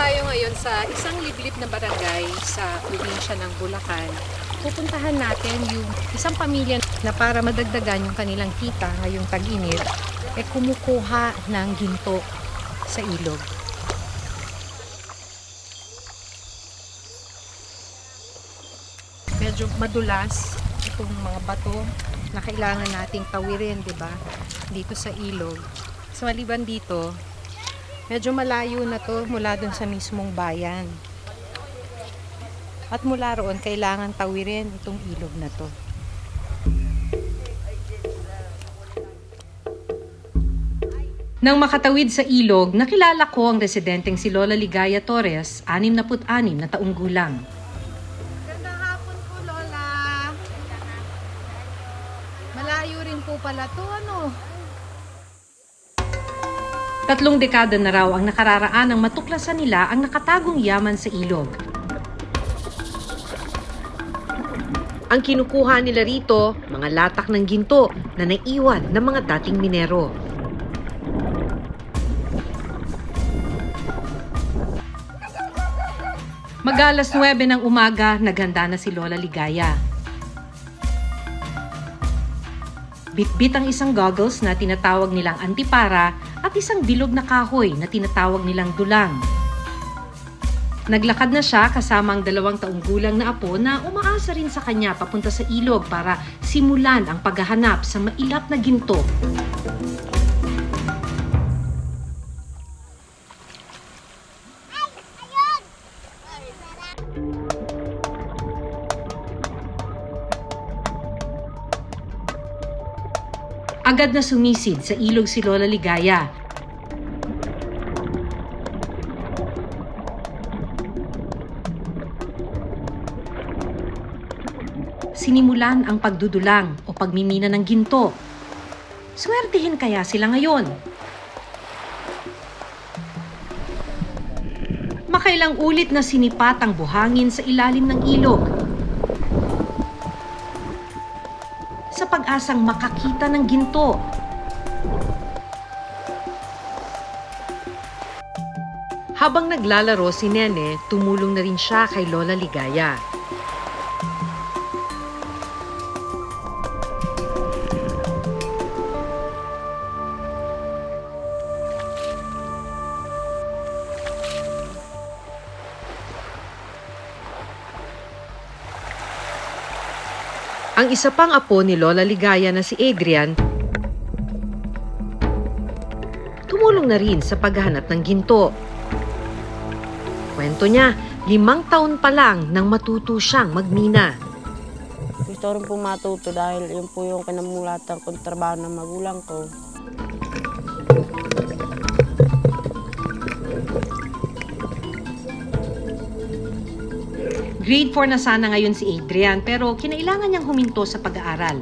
tayo ngayon sa isang liblib na barangay sa probinsya ng Bulacan. Pupuntahan natin yung isang pamilya na para madagdagan yung kanilang kita ngayong tag-init, kumukuha ng ginto sa ilog. Medyo madulas itong mga bato na kailangan nating tawirin, di ba? Dito sa ilog. So, maliban dito, medyo malayo na to mula dun sa mismong bayan. At mula roon, kailangan tawirin itong ilog na to. Nang makatawid sa ilog, nakilala ko ang residenteng si Lola Ligaya Torres, 66 na taong gulang. Gandang hapon po, Lola. Malayo rin po pala to, ano? 3 dekada na raw ang nakararaan ng matuklasan nila ang nakatagong yaman sa ilog. Ang kinukuha nila rito, mga latak ng ginto na naiwan ng mga dating minero. Mag-alas 9 ng umaga, naghanda na si Lola Ligaya. Bitbit ang isang goggles na tinatawag nilang antipara at isang bilog na kahoy na tinatawag nilang dulang. Naglakad na siya kasama ang 2 taong gulang na apo na umaasa rin sa kanya papunta sa ilog para simulan ang paghahanap sa mailap na ginto. Agad na sumisid sa ilog si Lola Ligaya. Sinimulan ang pagdudulang o pagmimina ng ginto. Swertihin kaya sila ngayon? Makailang ulit na sinipat ang buhangin sa ilalim ng ilog sa pag-asang makakita ng ginto. Habang naglalaro si Nene, tumulong na rin siya kay Lola Ligaya. Ang isa pang apo ni Lola Ligaya na si Adrian, tumulong na rin sa paghahanap ng ginto. Kwento niya, 5 taon pa lang nang matuto siyang magmina. Gusto rin po matuto dahil yun po yung kinamulatan kong trabaho ng magulang ko. Grade 4 na sana ngayon si Adrian pero kinailangan niyang huminto sa pag-aaral.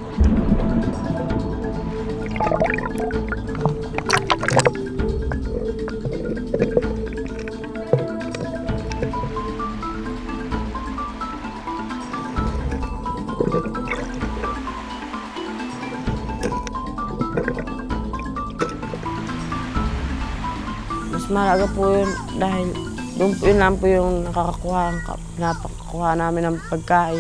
Mas malaga po yun dahil doon po yun lang po yung napakakuha namin ng pagkain.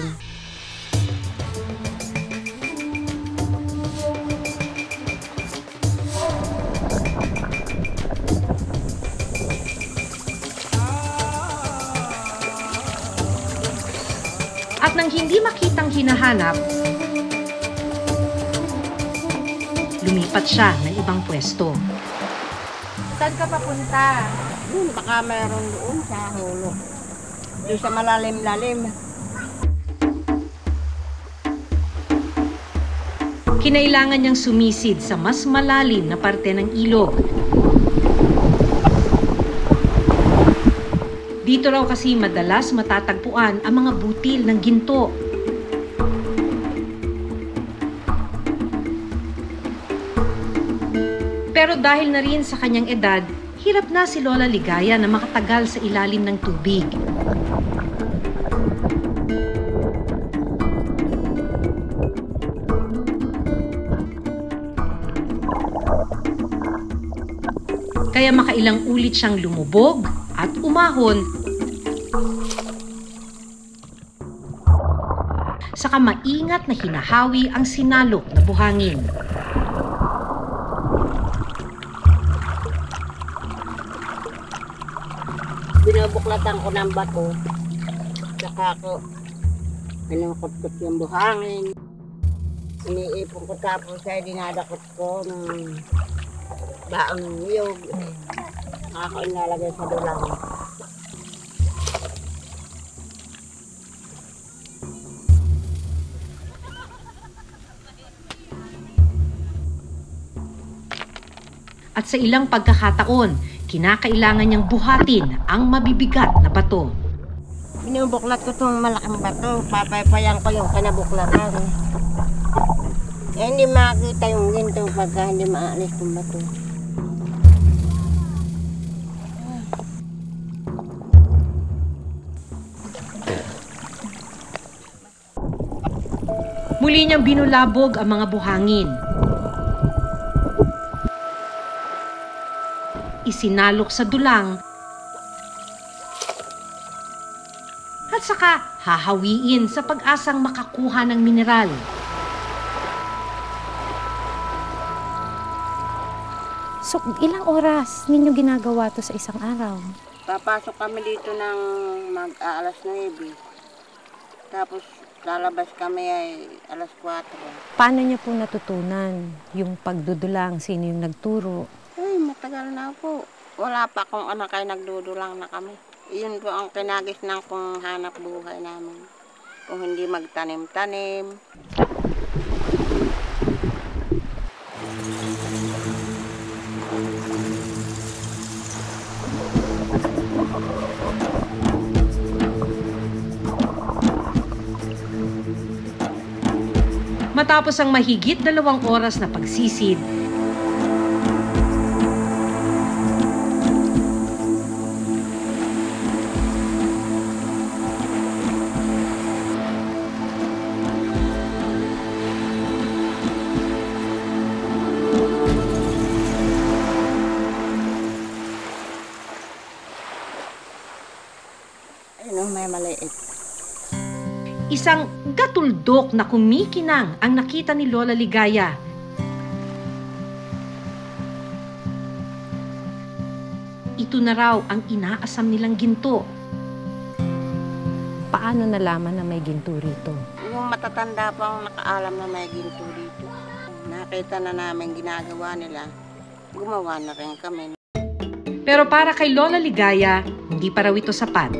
At nang hindi makitang hinahanap, lumipat siya ng ibang pwesto. Saan ka papunta? Baka mayroon doon sa hulog. Doon sa malalim-lalim. Kinailangan niyang sumisid sa mas malalim na parte ng ilog. Dito raw kasi madalas matatagpuan ang mga butil ng ginto. Pero dahil na rin sa kanyang edad, hirap na si Lola Ligaya na makatagal sa ilalim ng tubig. Kaya makailang ulit siyang lumubog at umahon, saka maingat na hinahawi ang sinalok na buhangin. Binubuklatan ko ng bato. Saka ko pinukot-kot yung buhangin. Iniipon ko tapos ay dinadakot ko ng baong ng niyog. Ako inalagay sa dulang. At sa ilang pagkakataon, kinakailangan niyang buhatin ang mabibigat na bato. Binubuklat ko itong malaking bato. Papaypayan ko yung kinabuklatan. Hindi makita yung ginto pagka hindi maalis yung bato. Muli niyang binulabog ang mga buhangin. Isinalok sa dulang at saka hahawiin sa pag-asang makakuha ng mineral. So, ilang oras ninyo ginagawa to sa isang araw? Papasok kami dito ng mag-alas 9. Tapos lalabas kami ay alas 4. Paano niyo po natutunan yung pagdudulang? Sino yung nagturo? Ay, matagal na po. Wala pa akong anak ay nagdudulang na kami. Iyon po ang kinagisnan kong hanap buhay namin. Kung hindi magtanim-tanim. Matapos ang mahigit 2 oras na pagsisid, Ayun, may maliit. isang gatuldok na kumikinang ang nakita ni Lola Ligaya. Ito na raw ang inaasam nilang ginto. Paano nalaman na may ginto rito? Yung matatanda pa ang nakaalam na may ginto dito. Nakita na namin ginagawa nila. Gumawa na rin kami. Pero para kay Lola Ligaya, hindi pa raw ito sapat.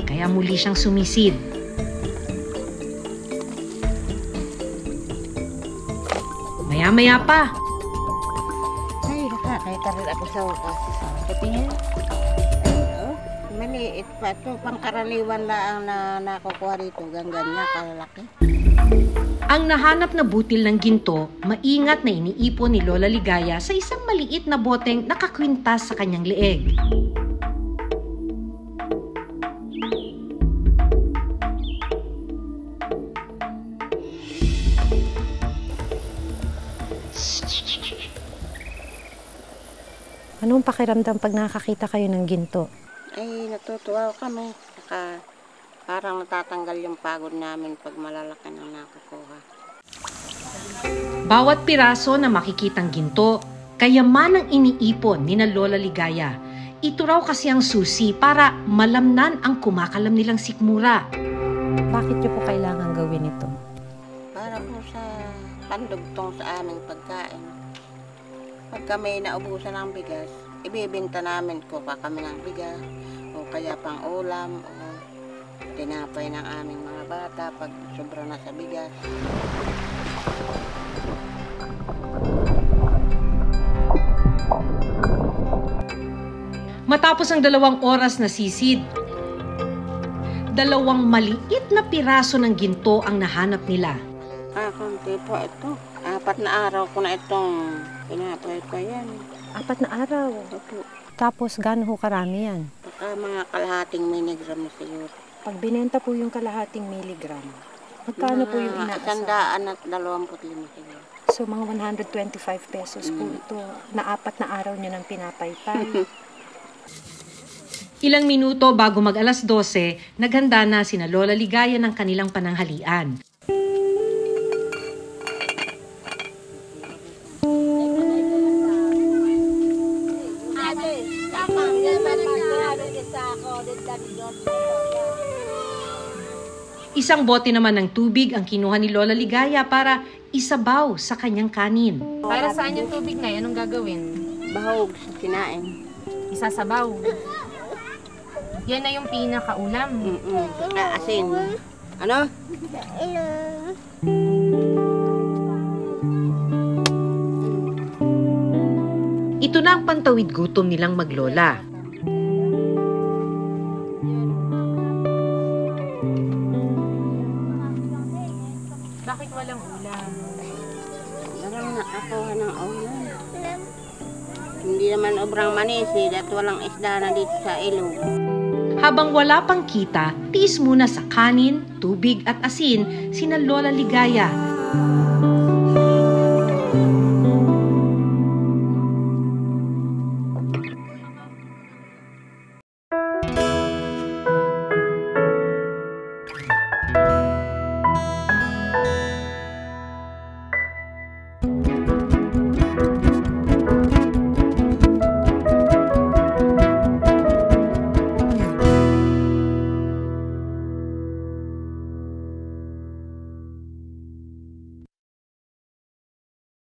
Kaya muli siyang sumisid. Maya-maya pa, Ay, nakakita rin ako sa wakas. Katingin. Oh, maliit pa ito. Pangkaraniwan lang na nakukuha rito. Ganyan kalalaki. ang nahanap na butil ng ginto, maingat na iniipon ni Lola Ligaya sa isang maliit na boteng nakakwintas sa kanyang leeg. Anong pakiramdam pag nakakita kayo ng ginto? Ay, natutuwa kami. Saka parang natatanggal yung pagod namin pag malalaki na nakukuha. Bawat piraso na makikitang ginto, kayamanang iniipon ni na Lola Ligaya. Ito raw kasi ang susi para malamnan ang kumakalam nilang sikmura. Bakit niyo po kailangan gawin ito? Para po sa pandugtong sa aming pagkain. Pag kami naubusan ng bigas, ibibenta namin ko pa kami ng bigas o kaya pang ulam o tinapay ng aming mga bata pag sobra na sa bigas. Matapos ang 2 oras na sisid, 2 maliit na piraso ng ginto ang nahanap nila. Konti po ito. 4 na araw ko na itong tinapay pa yan. 4 na araw. Opo. Tapos gaano ho karami yan? Baka mga kalahating miligram na siguro. Pag binenta po yung kalahating miligram, magkano po yung inaasam? 125 siguro. So, mga 125 pesos po ito na 4 na araw nyo ng pinapaypay. Ilang minuto bago mag alas 12, naghanda na sina Lola Ligaya ng kanilang pananghalian. Isang bote naman ng tubig ang kinuha ni Lola Ligaya para isabaw sa kanyang kanin. Para saan yung tubig na yan? Anong gagawin? Bahog sa kinain. Isasabaw. Yan na yung pinakaulam. Asin. Ano? Ito na ang pantawid gutom nilang maglola. Bakit walang ulam? Walang nakakuha ng ulam. Hindi naman obrang manisi at walang isda na dito sa ilog. Habang wala pang kita, tiis muna sa kanin, tubig at asin sina Lola Ligaya.